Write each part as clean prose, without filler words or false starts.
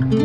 My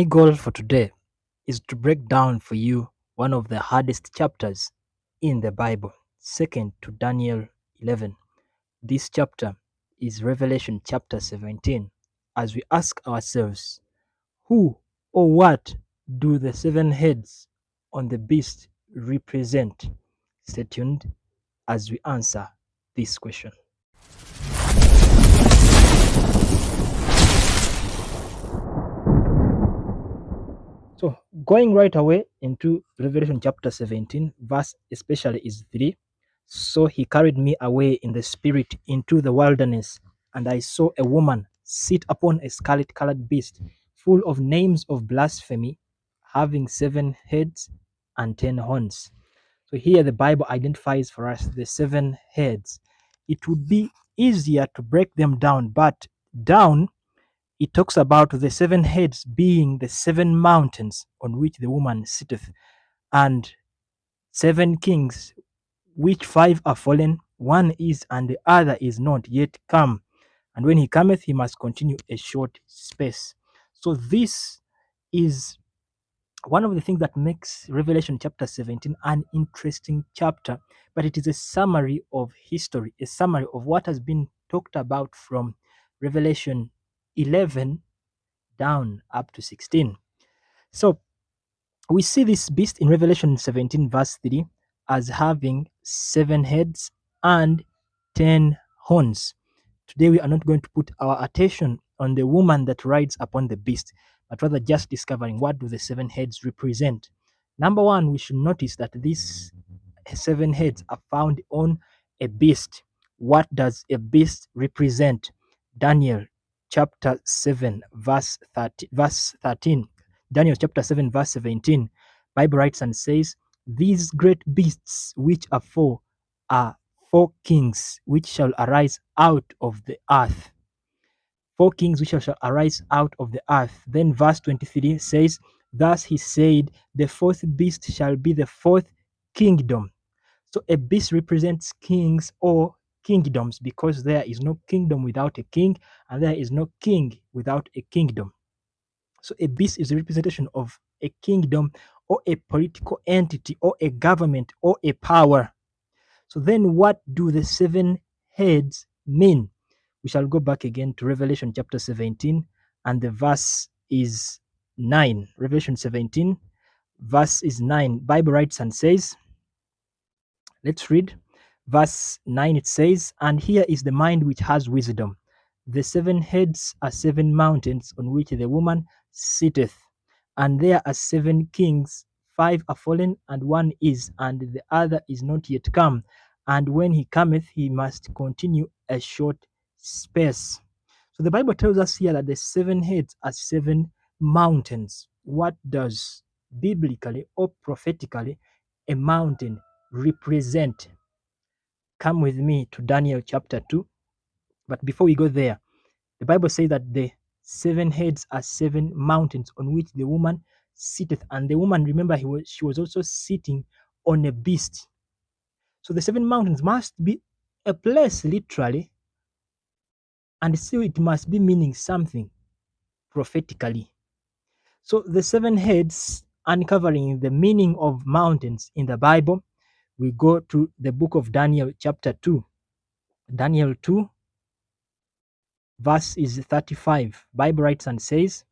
goal for today is to break down for you one of the hardest chapters in the Bible, second to Daniel 11. This chapter is Revelation chapter 17. As we ask ourselves, who or what do the seven heads on the beast represent? Stay tuned as we answer this question. So, going right away into Revelation chapter 17, verse especially is 3. So he carried me away in the spirit into the wilderness, and I saw a woman sit upon a scarlet colored beast, full of names of blasphemy, having 7 heads and 10 horns. So here the Bible identifies for us the 7 heads. It would be easier to break them down, but down it talks about the 7 heads being the 7 mountains on which the woman sitteth, and 7 kings, which 5 are fallen, one is, and the other is not yet come. And when he cometh, he must continue a short space. So this is one of the things that makes Revelation chapter 17 an interesting chapter, but it is a summary of history, a summary of what has been talked about from Revelation 11 down up to 16. So we see this beast in Revelation 17 verse 3 as having 7 heads and 10 horns. Today we are not going to put our attention on the woman that rides upon the beast, but rather just discovering what do the 7 heads represent. Number one, we should notice that these 7 heads are found on a beast. What does a beast represent? Daniel chapter 7 verse 13. Daniel chapter 7 verse 17. Bible writes and says, these great beasts which are 4 are 4 kings which shall arise out of the earth. 4 kings which shall arise out of the earth. Then verse 23 says, thus he said, the 4th beast shall be the 4th kingdom. So a beast represents kings or kingdoms, because there is no kingdom without a king, and there is no king without a kingdom. So a beast is a representation of a kingdom or a political entity or a government or a power. So then what do the 7 heads mean? We shall go back again to Revelation chapter 17, and the verse is 9. Revelation 17, verse is 9. Bible writes and says, let's read. Verse 9, it says, and here is the mind which has wisdom. The 7 heads are 7 mountains on which the woman sitteth, and there are 7 kings, 5 are fallen, and one is, and the other is not yet come. And when he cometh, he must continue a short space. So the Bible tells us here that the 7 heads are 7 mountains. What does biblically or prophetically a mountain represent? Come with me to Daniel chapter 2. But before we go there, the Bible says that the 7 heads are 7 mountains on which the woman sitteth. And the woman, remember, she was also sitting on a beast. So the 7 mountains must be a place, literally, and still it must be meaning something prophetically. So the 7 heads, uncovering the meaning of mountains in the Bible, we go to the book of Daniel chapter 2. Daniel 2, verse is 35. Bible writes and says,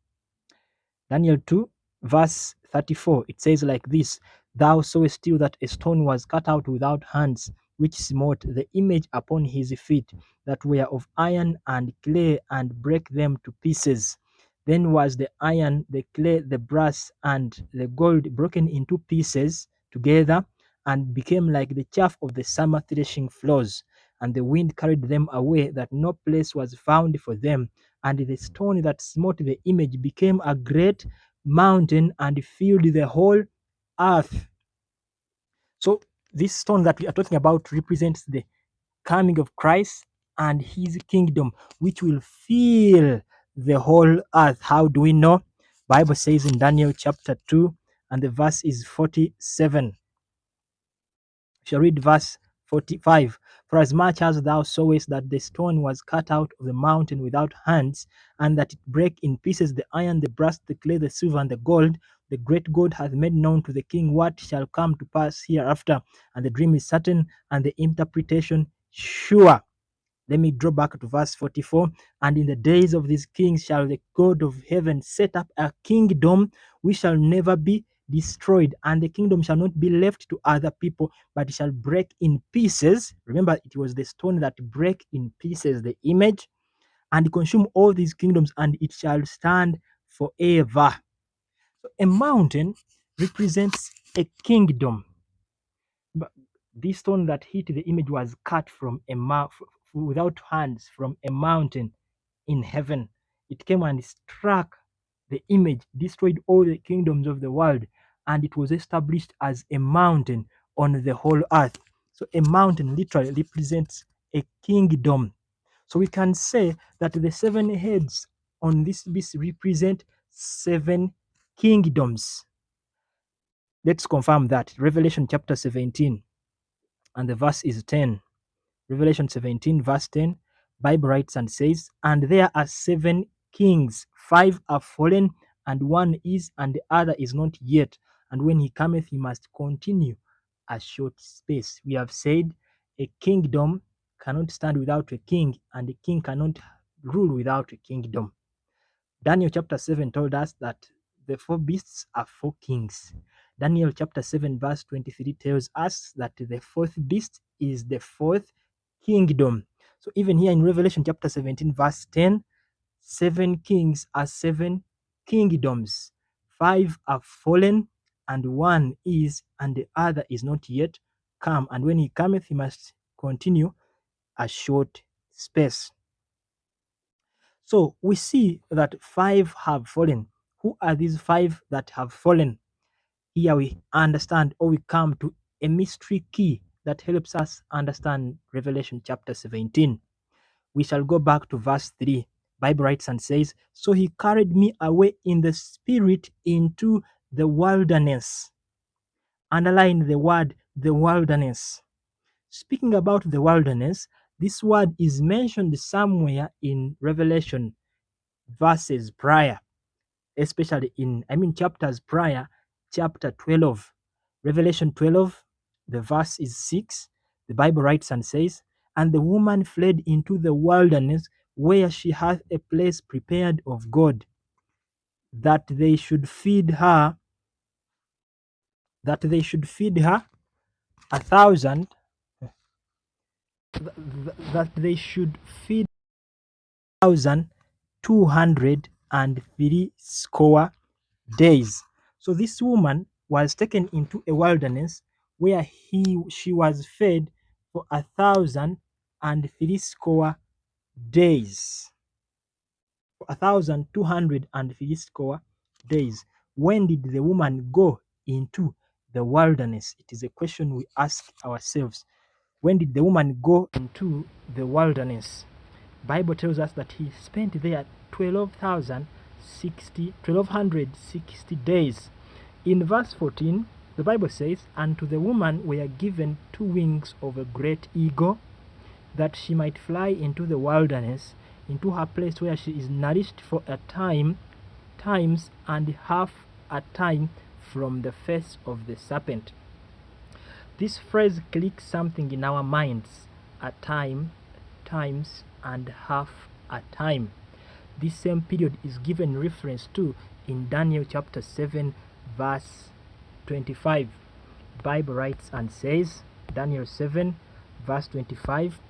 Daniel 2, verse 34, it says like this, thou sawest still that a stone was cut out without hands, which smote the image upon his feet, that were of iron and clay, and brake them to pieces. Then was the iron, the clay, the brass, and the gold broken into pieces together, and became like the chaff of the summer threshing floors. And the wind carried them away, that no place was found for them. And the stone that smote the image became a great mountain and filled the whole earth. So this stone that we are talking about represents the coming of Christ and his kingdom, which will fill the whole earth. How do we know? Bible says in Daniel chapter 2, and the verse is 47. Shall read verse 45. For as much as thou sawest that the stone was cut out of the mountain without hands, and that it brake in pieces the iron, the brass, the clay, the silver, and the gold, the great God hath made known to the king what shall come to pass hereafter. And the dream is certain, and the interpretation sure. Let me draw back to verse 44. And in the days of these kings shall the God of heaven set up a kingdom which shall never be destroyed, and the kingdom shall not be left to other people, but shall break in pieces. Remember, it was the stone that break in pieces the image, and consume all these kingdoms, and it shall stand forever. So a mountain represents a kingdom. But this stone that hit the image was cut from without hands from a mountain in heaven. It came and struck the image, destroyed all the kingdoms of the world, and it was established as a mountain on the whole earth. So a mountain literally represents a kingdom. So we can say that the 7 heads on this beast represent 7 kingdoms. Let's confirm that. Revelation chapter 17 and the verse is 10. Revelation 17 verse 10, Bible writes and says, and there are 7 kings, 5 are fallen, and 1 is, and the other is not yet. And when he cometh, he must continue a short space. We have said a kingdom cannot stand without a king, and a king cannot rule without a kingdom. Daniel chapter 7 told us that the 4 beasts are 4 kings. Daniel chapter 7 verse 23 tells us that the 4th beast is the 4th kingdom. So even here in Revelation chapter 17 verse 10, 7 kings are 7 kingdoms. 5 are fallen, and 1 is, and the other is not yet come. And when he cometh, he must continue a short space. So we see that 5 have fallen. Who are these 5 that have fallen? Here we understand, or we come to a mystery key that helps us understand Revelation chapter 17. We shall go back to verse 3. Bible writes and says, so he carried me away in the spirit into the wilderness. Underline the word, the wilderness. Speaking about the wilderness, this word is mentioned somewhere in Revelation verses prior, especially chapters prior, chapter 12. Revelation 12, the verse is 6. The Bible writes and says, and the woman fled into the wilderness, where she hath a place prepared of God, that they should feed her, 1,000, that they should feed 1,203 score days. So this woman was taken into a wilderness where she was fed for 1,003 score days. 1,203 score days. When did the woman go into the wilderness? It is a question we ask ourselves. When did the woman go into the wilderness? Bible tells us that he spent there 1,260 days. In verse 14, the Bible says, and to the woman were given 2 wings of a great eagle, that she might fly into the wilderness, into her place where she is nourished for a times and half a time from the face of the serpent. This phrase clicks something in our minds. A time, times, and half a time. This same period is given reference to in Daniel chapter 7 verse 25. Bible writes and says, Daniel 7 verse 25,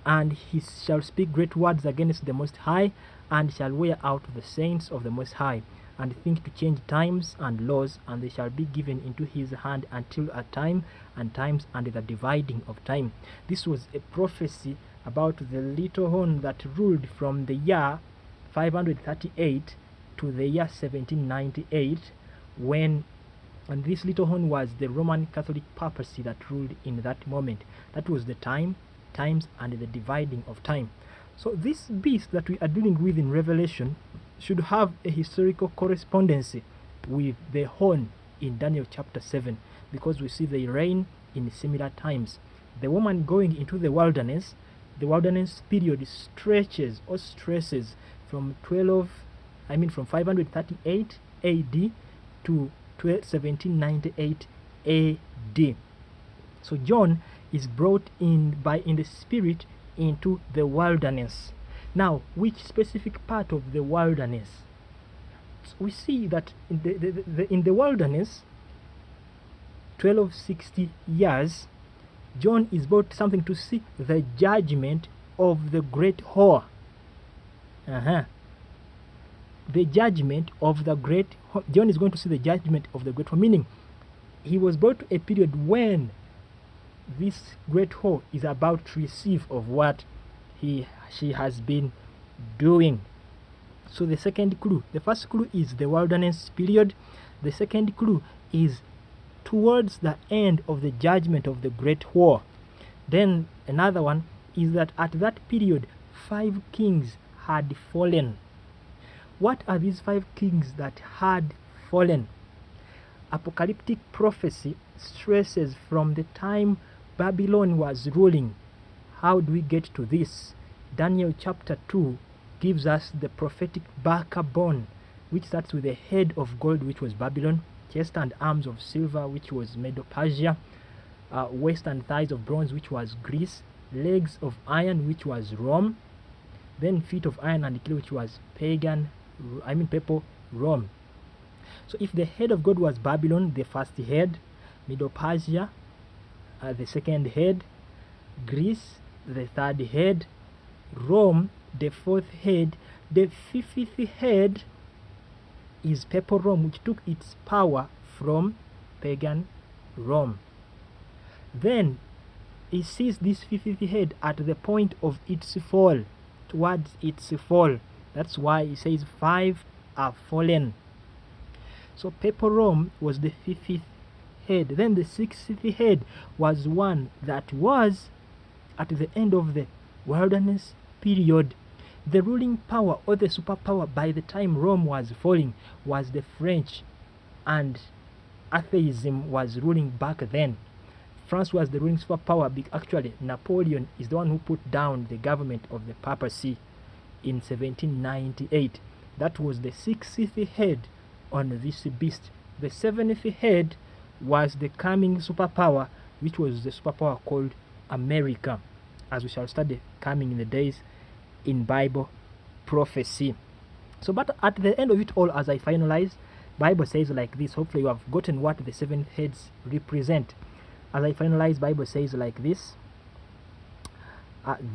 and he shall speak great words against the Most High, and shall wear out the saints of the Most High, and think to change times and laws, and they shall be given into his hand until a time and times and the dividing of time. This was a prophecy about the little horn that ruled from the year 538 to the year 1798, and this little horn was the Roman Catholic papacy that ruled in that moment. That was the time times and the dividing of time. So this beast that we are dealing with in Revelation should have a historical correspondence with the horn in Daniel chapter 7, because we see they reign in similar times. The woman going into the wilderness period stretches or stresses from 538 AD to 1798 AD. So John is brought in the spirit into the wilderness. Now, which specific part of the wilderness? So we see that in the wilderness, 1260 years, John is brought something to see the judgment of the great whore. The judgment of the great whore. John is going to see the judgment of the great whore, meaning he was brought to a period when this great whore is about to receive of what she has been doing. So the second clue, the first clue is the wilderness period. The second clue is towards the end of the judgment of the great whore. Then another one is that at that period 5 kings had fallen. What are these 5 kings that had fallen? Apocalyptic prophecy stresses from the time Babylon was ruling. How do we get to this? Daniel chapter 2 gives us the prophetic Barca bone, which starts with the head of gold, which was Babylon, chest and arms of silver, which was Medo-Persia, waist and thighs of bronze, which was Greece, legs of iron, which was Rome, then feet of iron and clay, which was purple Rome. So if the head of God was Babylon, the first head, Medo-Persia, the second head, Greece, the third head, Rome, the fourth head, the fifth head is Purple Rome, which took its power from pagan Rome. Then it sees this fifth head at the point of its fall, towards its fall. That's why it says 5 are fallen. So Purple Rome was the 5th head. Then the 6th head was one that was at the end of the wilderness period. The ruling power or the superpower by the time Rome was falling was the French, and atheism was ruling back then. France was the ruling superpower. Actually, Napoleon is the one who put down the government of the papacy in 1798. That was the 6th head on this beast. The 7th head was the coming superpower, which was the superpower called America, as we shall study coming in the days in Bible prophecy. So, but at the end of it all, as I finalize, Bible says like this. Hopefully you have gotten what the 7 heads represent. As I finalize, Bible says like this: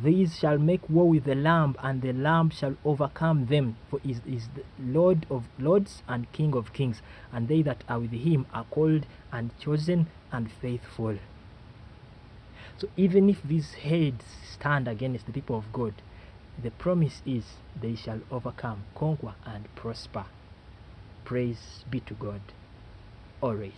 these shall make war with the Lamb, and the Lamb shall overcome them, for he is the Lord of lords and King of kings, and they that are with him are called and chosen and faithful. So even if these heads stand against the people of God, the promise is they shall overcome, conquer, and prosper. Praise be to God always.